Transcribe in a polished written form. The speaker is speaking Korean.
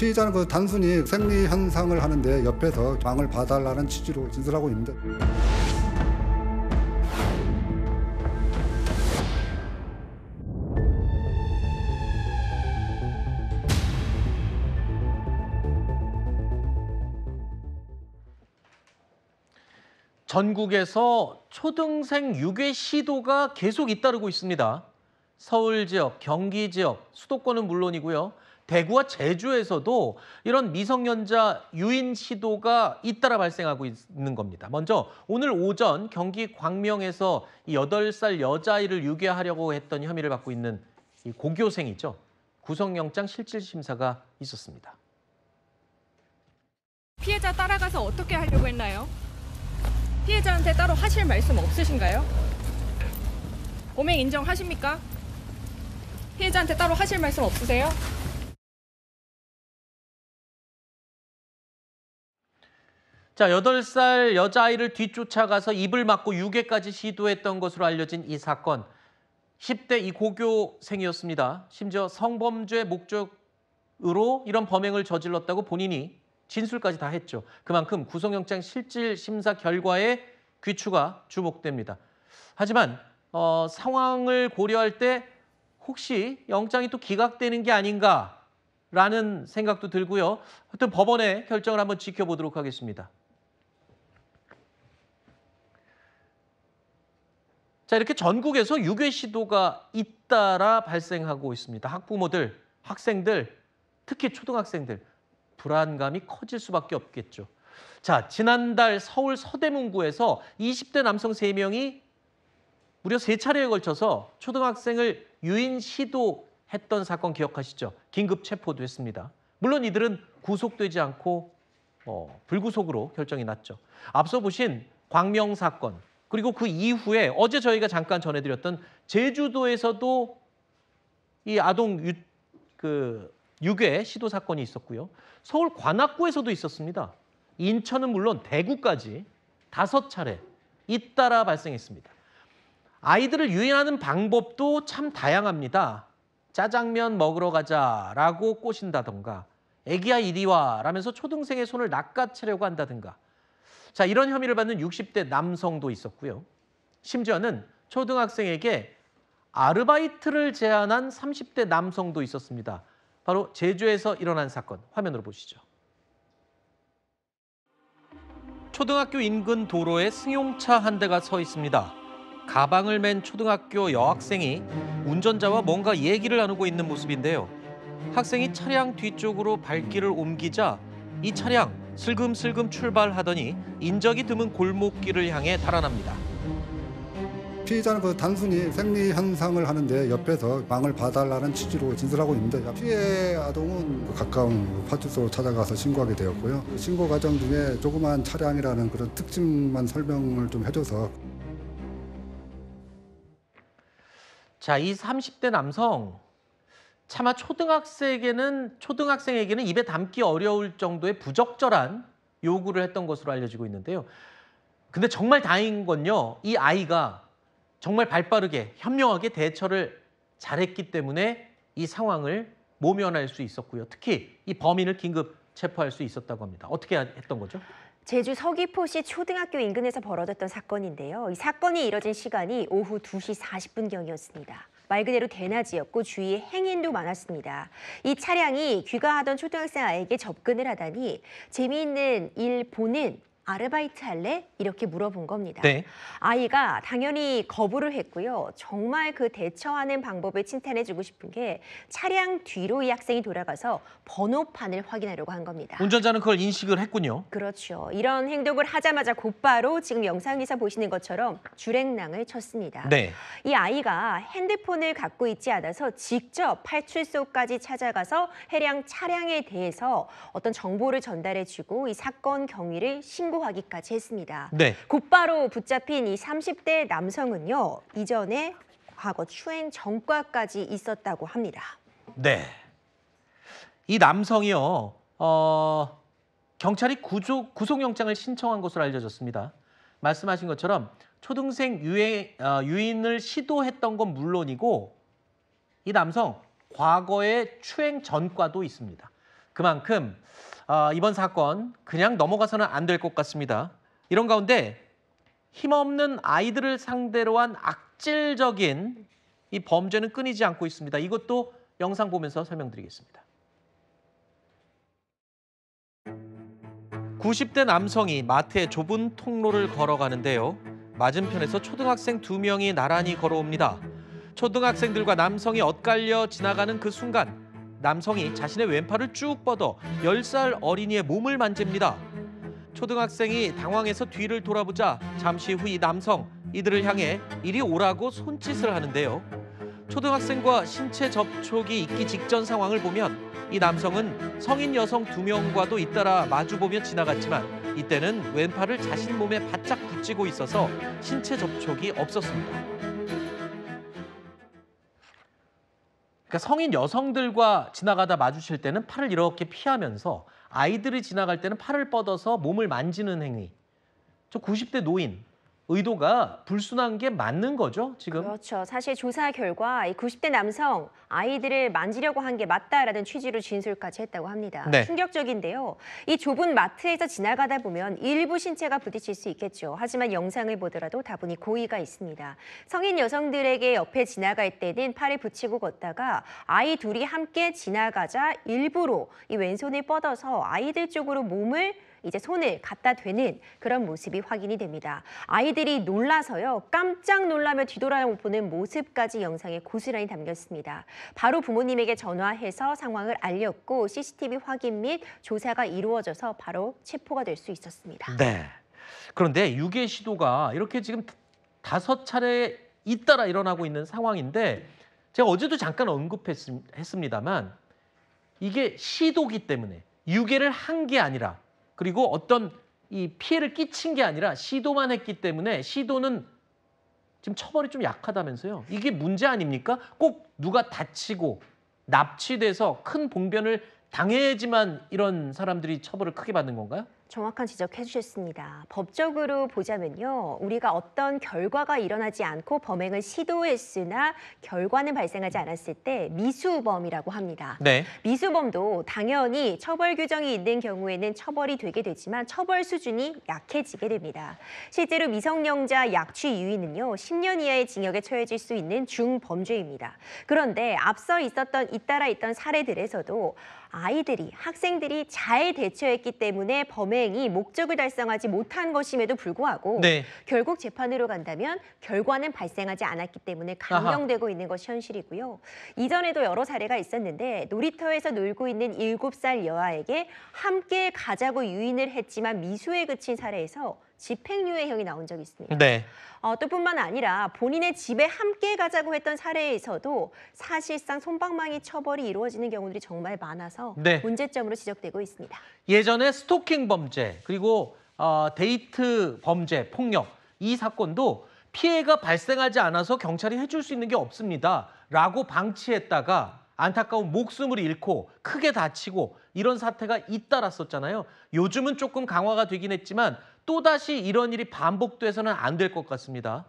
피의자는 단순히 생리 현상을 하는데 옆에서 방을 봐달라는 취지로 진술하고 있는데 전국에서 초등생 유괴 시도가 계속 잇따르고 있습니다. 서울 지역, 경기 지역, 수도권은 물론이고요. 대구와 제주에서도 이런 미성년자 유인 시도가 잇따라 발생하고 있는 겁니다. 먼저 오늘 오전 경기 광명에서 이 8살 여자아이를 유괴하려고 했던 혐의를 받고 있는 이 고교생이죠. 구속영장 실질심사가 있었습니다. 피해자 따라가서 어떻게 하려고 했나요? 피해자한테 따로 하실 말씀 없으신가요? 범행 인정하십니까? 피해자한테 따로 하실 말씀 없으세요? 자, 8살 여자아이를 뒤쫓아가서 입을 막고 유괴까지 시도했던 것으로 알려진 이 사건. 10대 이 고교생이었습니다. 심지어 성범죄 목적으로 이런 범행을 저질렀다고 본인이 진술까지 다 했죠. 그만큼 구속영장 실질심사 결과에 귀추가 주목됩니다. 하지만 상황을 고려할 때 혹시 영장이 또 기각되는 게 아닌가라는 생각도 들고요. 하여튼 법원의 결정을 한번 지켜보도록 하겠습니다. 자, 이렇게 전국에서 유괴 시도가 잇따라 발생하고 있습니다. 학부모들, 학생들, 특히 초등학생들, 불안감이 커질 수밖에 없겠죠. 자, 지난달 서울 서대문구에서 20대 남성 3명이 무려 3차례에 걸쳐서 초등학생을 유인 시도했던 사건 기억하시죠? 긴급 체포도 했습니다. 물론 이들은 구속되지 않고 불구속으로 결정이 났죠. 앞서 보신 광명 사건, 그리고 그 이후에 어제 저희가 잠깐 전해드렸던 제주도에서도 이 아동 유괴 시도 사건이 있었고요. 서울 관악구에서도 있었습니다. 인천은 물론 대구까지 5차례 잇따라 발생했습니다. 아이들을 유인하는 방법도 참 다양합니다. 짜장면 먹으러 가자라고 꼬신다던가 애기야 이리 와라면서 초등생의 손을 낚아채려고 한다든가 자, 이런 혐의를 받는 60대 남성도 있었고요. 심지어는 초등학생에게 아르바이트를 제안한 30대 남성도 있었습니다. 바로 제주에서 일어난 사건, 화면으로 보시죠. 초등학교 인근 도로에 승용차 한 대가 서 있습니다. 가방을 맨 초등학교 여학생이 운전자와 뭔가 얘기를 나누고 있는 모습인데요. 학생이 차량 뒤쪽으로 발길을 옮기자 이 차량 슬금슬금 출발하더니 인적이 드문 골목길을 향해 달아납니다. 피의자는 단순히 생리 현상을 하는데 옆에서 방을 봐달라는 취지로 진술하고 있는데 피해 아동은 가까운 파출소로 찾아가서 신고하게 되었고요. 신고 과정 중에 조그만 차량이라는 그런 특징만 설명을 좀 해줘서 자, 이 30대 남성 차마 초등학생에게는 입에 담기 어려울 정도의 부적절한 요구를 했던 것으로 알려지고 있는데요. 근데 정말 다행인 건요. 이 아이가 정말 발빠르게 현명하게 대처를 잘했기 때문에 이 상황을 모면할 수 있었고요. 특히 이 범인을 긴급 체포할 수 있었다고 합니다. 어떻게 했던 거죠? 제주 서귀포시 초등학교 인근에서 벌어졌던 사건인데요. 이 사건이 이뤄진 시간이 오후 2시 40분경이었습니다. 말 그대로 대낮이었고 주위에 행인도 많았습니다. 이 차량이 귀가하던 초등학생 아이에게 접근을 하다니 재미있는 일 보는 아르바이트 할래? 이렇게 물어본 겁니다. 네. 아이가 당연히 거부를 했고요. 정말 그 대처하는 방법을 칭찬해주고 싶은 게 차량 뒤로 이 학생이 돌아가서 번호판을 확인하려고 한 겁니다. 운전자는 그걸 인식을 했군요. 그렇죠. 이런 행동을 하자마자 곧바로 지금 영상에서 보시는 것처럼 줄행랑을 쳤습니다. 네. 이 아이가 핸드폰을 갖고 있지 않아서 직접 파출소까지 찾아가서 해당 차량에 대해서 어떤 정보를 전달해주고 이 사건 경위를 신고하기까지 했습니다. 네. 곧바로 붙잡힌 이 30대 남성은요. 이전에 과거 추행 전과까지 있었다고 합니다. 네. 이 남성이요. 경찰이 구속영장을 신청한 것으로 알려졌습니다. 말씀하신 것처럼 초등생 유인을 시도했던 건 물론이고 이 남성 과거에 추행 전과도 있습니다. 그만큼 이번 사건 그냥 넘어가서는 안 될 것 같습니다. 이런 가운데 힘없는 아이들을 상대로 한 악질적인 이 범죄는 끊이지 않고 있습니다. 이것도 영상 보면서 설명드리겠습니다. 90대 남성이 마트의 좁은 통로를 걸어가는데요. 맞은편에서 초등학생 2명이 나란히 걸어옵니다. 초등학생들과 남성이 엇갈려 지나가는 그 순간 남성이 자신의 왼팔을 쭉 뻗어 10살 어린이의 몸을 만집니다. 초등학생이 당황해서 뒤를 돌아보자 잠시 후 이 남성 이들을 향해 이리 오라고 손짓을 하는데요. 초등학생과 신체 접촉이 있기 직전 상황을 보면 이 남성은 성인 여성 2명과도 잇따라 마주보며 지나갔지만 이때는 왼팔을 자신 몸에 바짝 붙이고 있어서 신체 접촉이 없었습니다. 그러니까 성인 여성들과 지나가다 마주칠 때는 팔을 이렇게 피하면서 아이들이 지나갈 때는 팔을 뻗어서 몸을 만지는 행위. 저 90대 노인. 의도가 불순한 게 맞는 거죠, 지금? 그렇죠. 사실 조사 결과 이 90대 남성 아이들을 만지려고 한 게 맞다라는 취지로 진술까지 했다고 합니다. 네. 충격적인데요. 이 좁은 마트에서 지나가다 보면 일부 신체가 부딪힐 수 있겠죠. 하지만 영상을 보더라도 다분히 고의가 있습니다. 성인 여성들에게 옆에 지나갈 때는 팔을 붙이고 걷다가 아이 둘이 함께 지나가자 일부러 이 왼손을 뻗어서 아이들 쪽으로 몸을 이제 손을 갖다 대는 그런 모습이 확인이 됩니다. 아이들이 놀라서요. 깜짝 놀라며 뒤돌아보는 모습까지 영상에 고스란히 담겼습니다. 바로 부모님에게 전화해서 상황을 알렸고 CCTV 확인 및 조사가 이루어져서 바로 체포가 될 수 있었습니다. 네. 그런데 유괴 시도가 이렇게 지금 5차례 잇따라 일어나고 있는 상황인데 제가 어제도 잠깐 언급했습니다만 이게 시도기 때문에 유괴를 한 게 아니라 그리고 어떤 이 피해를 끼친 게 아니라 시도만 했기 때문에 시도는 지금 처벌이 좀 약하다면서요. 이게 문제 아닙니까? 꼭 누가 다치고 납치돼서 큰 봉변을 당해야지만 이런 사람들이 처벌을 크게 받는 건가요? 정확한 지적해 주셨습니다. 법적으로 보자면요. 우리가 어떤 결과가 일어나지 않고 범행을 시도했으나 결과는 발생하지 않았을 때 미수범이라고 합니다. 네. 미수범도 당연히 처벌 규정이 있는 경우에는 처벌이 되게 되지만 처벌 수준이 약해지게 됩니다. 실제로 미성년자 약취 유인은요. 10년 이하의 징역에 처해질 수 있는 중범죄입니다. 그런데 앞서 잇따라 있던 사례들에서도 아이들이, 학생들이 잘 대처했기 때문에 범행이 목적을 달성하지 못한 것임에도 불구하고 네. 결국 재판으로 간다면 결과는 발생하지 않았기 때문에 강경되고 있는 것이 현실이고요. 이전에도 여러 사례가 있었는데 놀이터에서 놀고 있는 7살 여아에게 함께 가자고 유인을 했지만 미수에 그친 사례에서 집행유예형이 나온 적이 있습니다. 네. 또 뿐만 아니라 본인의 집에 함께 가자고 했던 사례에서도 사실상 솜방망이 처벌이 이루어지는 경우들이 정말 많아서 네. 문제점으로 지적되고 있습니다. 예전에 스토킹 범죄 그리고 데이트 범죄, 폭력 이 사건도 피해가 발생하지 않아서 경찰이 해줄 수 있는 게 없습니다. 라고 방치했다가 안타까운 목숨을 잃고 크게 다치고 이런 사태가 잇따랐었잖아요. 요즘은 조금 강화가 되긴 했지만 또다시 이런 일이 반복돼서는 안 될 것 같습니다.